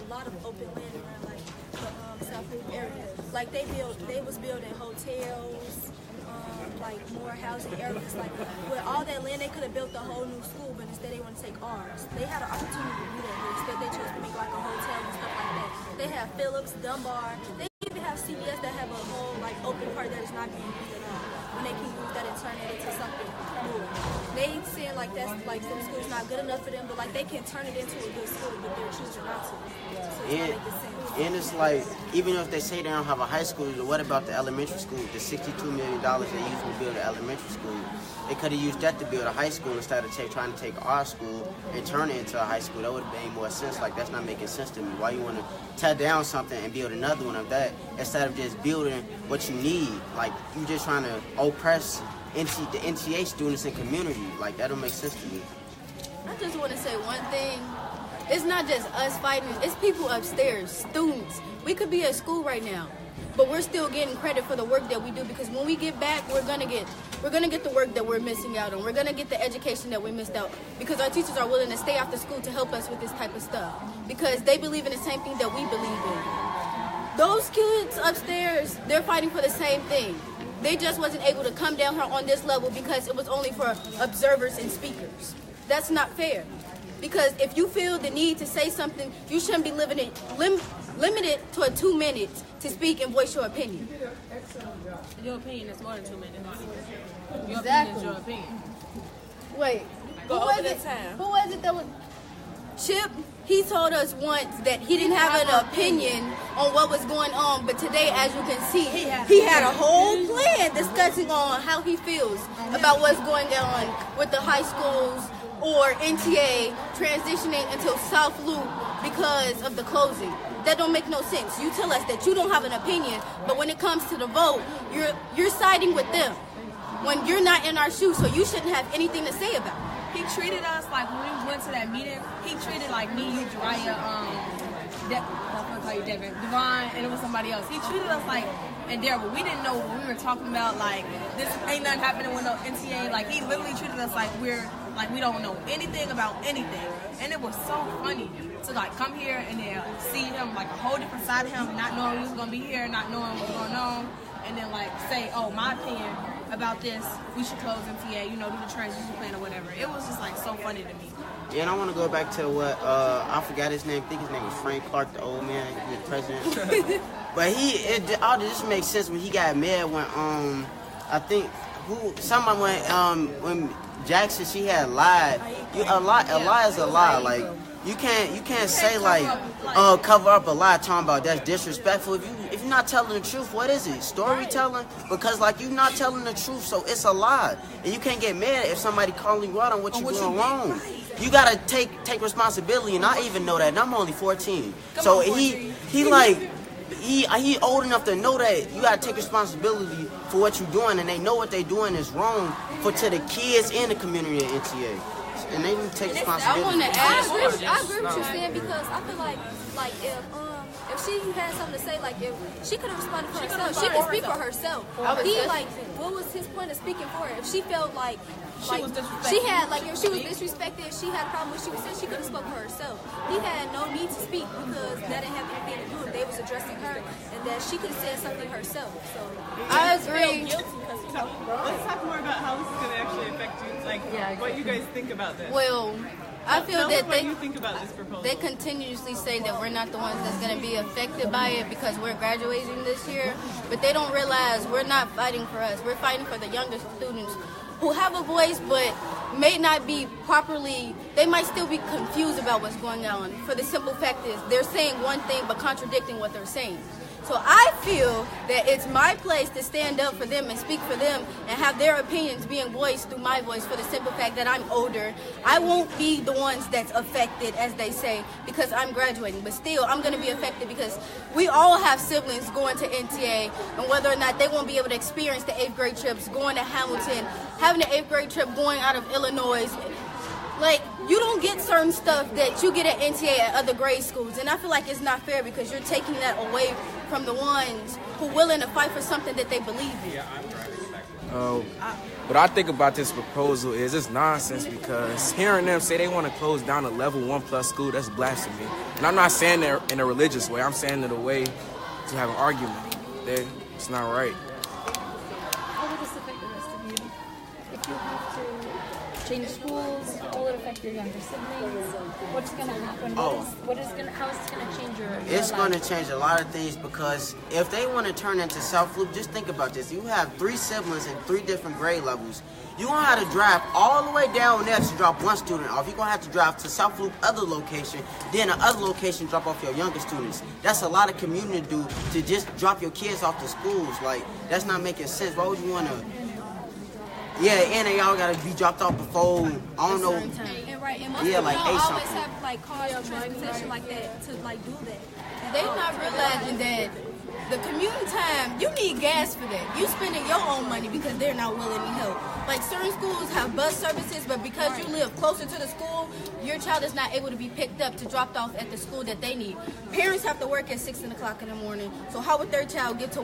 lot of open land around like the South Loop area. Like they was building hotels, like more housing areas. Like with all that land, they could have built a whole new school, but instead they want to take ours. They had an opportunity to do that, but instead they chose to make like a hotel and stuff like that. They have Phillips, Dunbar. They even have CBS that have a whole like open part that is not being used at all. When they can use that and turn it into something more. They saying like that's like some schools not good enough for them, but like they can turn it into a good school, but they're choosing not to. So it's not making sense. And it's like, even if they say they don't have a high school, what about the elementary school? The $62 million they used to build an elementary school, they could have used that to build a high school instead of trying to take our school and turn it into a high school. That would have made more sense. Like, that's not making sense to me. Why you want to tear down something and build another one of that instead of just building what you need? Like, you just trying to oppress the NTA students and community. Like, that don't make sense to me. I just want to say one thing. It's not just us fighting, it's people upstairs, students. We could be at school right now, but we're still getting credit for the work that we do, because when we get back, we're gonna get the work that we're missing out on. We're gonna get the education that we missed out, because our teachers are willing to stay after school to help us with this type of stuff, because they believe in the same thing that we believe in. Those kids upstairs, they're fighting for the same thing. They just wasn't able to come down here on this level because it was only for observers and speakers. That's not fair. Because if you feel the need to say something, you shouldn't be limited to 2 minutes to speak and voice your opinion. Your opinion is more than 2 minutes. Your Exactly. opinion is your opinion. Wait, who was it that was... Chip, he told us once that he didn't have an opinion on what was going on, but today, as you can see, he had a whole plan discussing on how he feels about what's going on with the high schools, or NTA transitioning into South Loop because of the closing. That don't make no sense. You tell us that you don't have an opinion, but when it comes to the vote, you're siding with them when you're not in our shoes, so you shouldn't have anything to say about it. He treated us like, when we went to that meeting, he treated like me, you, Jiraiya, Devon, and it was somebody else. He treated us like, and Daryl, we didn't know what we were talking about. Like, this ain't nothing happening with no NTA. Like, he literally treated us like we don't know anything about anything. And it was so funny to like come here and then see him, like a whole different side of him, not knowing he was gonna be here, not knowing what's going on, and then like say, oh, my opinion about this, we should close NTA, do the transition plan or whatever. It was just like so funny to me. Yeah, and I want to go back to what, I forgot his name. I think his name was Frank Clark, the old man, he was president. But all this makes sense when he got mad when, I think, someone when Jackson, she had lied. A lie is a lie. Like, you can't say like, cover up a lie, talking about that's disrespectful. If you're not telling the truth, what is it? Storytelling? Because like you're not telling the truth, so it's a lie. And you can't get mad if somebody calling you out on what you're doing wrong. You gotta take responsibility, and I even know that. And I'm only 14, so he old enough to know that you gotta take responsibility for what you're doing, and they know what they're doing is wrong to the kids and the community at NTA. And they didn't take responsibility. I agree with you saying, because I feel like if she had something to say, like if she could have responded for herself, she could speak for herself. What was his point of speaking for her? If she felt like she had, like, if she was disrespected, she had a problem with what she was saying, she could have spoken for herself. He had no need to speak because that didn't have anything to do with it. They was addressing her, and that she could have said something herself. So I agree. Let's talk more about how this is going to actually affect you, like what you guys think about this. Well, I feel that what you think about this proposal. They continuously say that we're not the ones that's going to be affected by it because we're graduating this year, but they don't realize we're not fighting for us. We're fighting for the younger students who have a voice but may not be properly, they might still be confused about what's going on. For the simple fact is they're saying one thing but contradicting what they're saying. So I feel that it's my place to stand up for them and speak for them and have their opinions being voiced through my voice, for the simple fact that I'm older. I won't be the ones that's affected, as they say, because I'm graduating. But still, I'm going to be affected because we all have siblings going to NTA, and whether or not they won't be able to experience the 8th grade trips, going to Hamilton, having the 8th grade trip going out of Illinois. Like, you don't get certain stuff that you get at NTA at other grade schools, and I feel like it's not fair because you're taking that away from the ones who are willing to fight for something that they believe in. What I think about this proposal is it's nonsense because hearing them say they want to close down a level 1+ school, that's blasphemy. And I'm not saying that in a religious way. I'm saying it a way to have an argument. It's not right. How will this affect the rest of you? If you have to change schools, how will it affect your younger siblings? What's going to happen? How is this going to change your It's life? going to change a lot of things because if they want to turn into South Loop, just think about this. You have 3 siblings in 3 different grade levels. You're going to have to drive all the way down there to drop one student off. You're going to have to drive to South Loop other location, then the other location drop off your younger students. That's a lot of community to do to just drop your kids off to schools. Like, that's not making sense. Why would you want to... Yeah, and they all gotta be dropped off before, I don't know. And right, and most Yeah, people like don't 8 always something. have like cars or transportation like that to like do that. They not realizing that the community time, you need gas for that. You spending your own money because they're not willing to help. Like certain schools have bus services, but because you live closer to the school, your child is not able to be picked up to dropped off at the school that they need. Parents have to work at 6 o'clock in the morning. So how would their child get to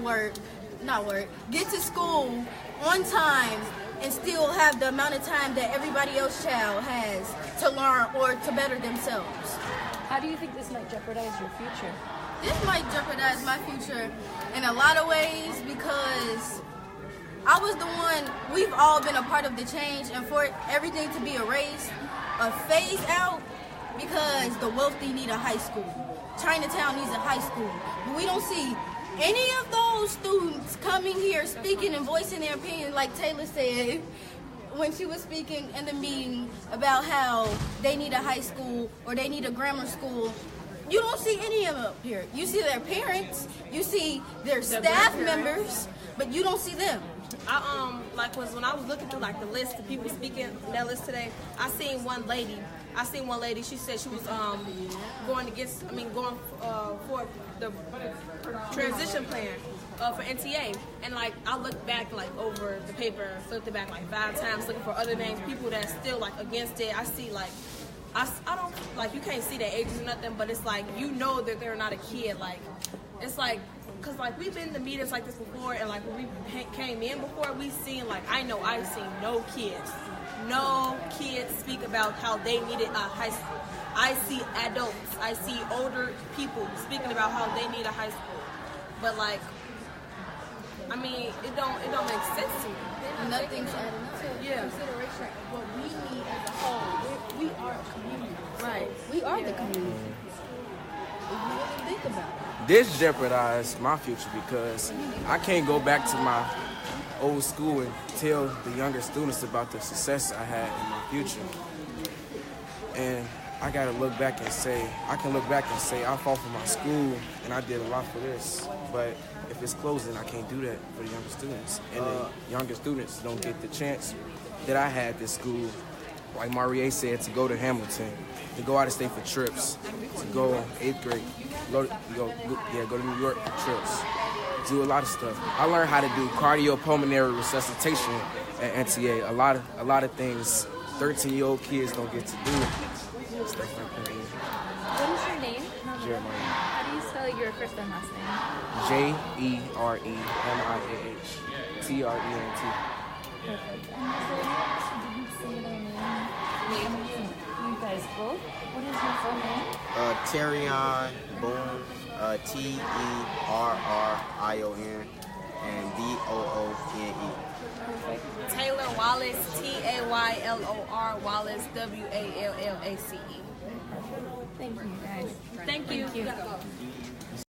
get to school on time and still have the amount of time that everybody else's child has to learn or to better themselves? How do you think this might jeopardize your future? This might jeopardize my future in a lot of ways because I was the one, we've all been a part of the change, and for everything to be erased, a phase out, because the wealthy need a high school. Chinatown needs a high school. But we don't see any of those students coming here speaking and voicing their opinion like Taylor said when she was speaking in the meeting about how they need a high school or they need a grammar school. You don't see any of them up here. You see their parents, you see their staff members, but you don't see them. When I was looking through like the list of people speaking that list today, I seen one lady. She said she was going for the transition plan for NTA, and like I looked back like over the paper, flipped it back like 5 times, looking for other names, people that's still like against it. I see like I don't like, you can't see their ages or nothing, but it's like you know that they're not a kid. Like it's like, cause like we've been to meetings like this before, and like when we came in before, we seen like I've seen no kids speak about how they needed a high school. I see adults, I see older people speaking about how they need a high school, but like, I mean, it don't make sense to me. Nothing's adding up. Yeah. Consideration of what we need as a whole. We are a community. Right. We are the community. If you really think about it. This jeopardized my future because I can't go back to my old school and tell the younger students about the success I had in my future. And I gotta look back and say, I fought for my school and I did a lot for this. But if it's closing, I can't do that for the younger students. And the younger students don't get the chance that I had this school, like Marie said, to go to Hamilton, to go out of state for trips, to go 8th grade, go to New York for trips, do a lot of stuff. I learned how to do cardiopulmonary resuscitation at NTA. A lot of things 13-year-old kids don't get to do. Stuff like that. What is your name? Jeremiah. How do you spell your first and last name? Jeremiah. Perfect. And is there any you didn't say their name? You guys both. What is your full name? Terrion Boone, Terrion, and Boone. Perfect. Taylor Wallace, Taylor Wallace, WALLACE. Thank you, guys. Thank you.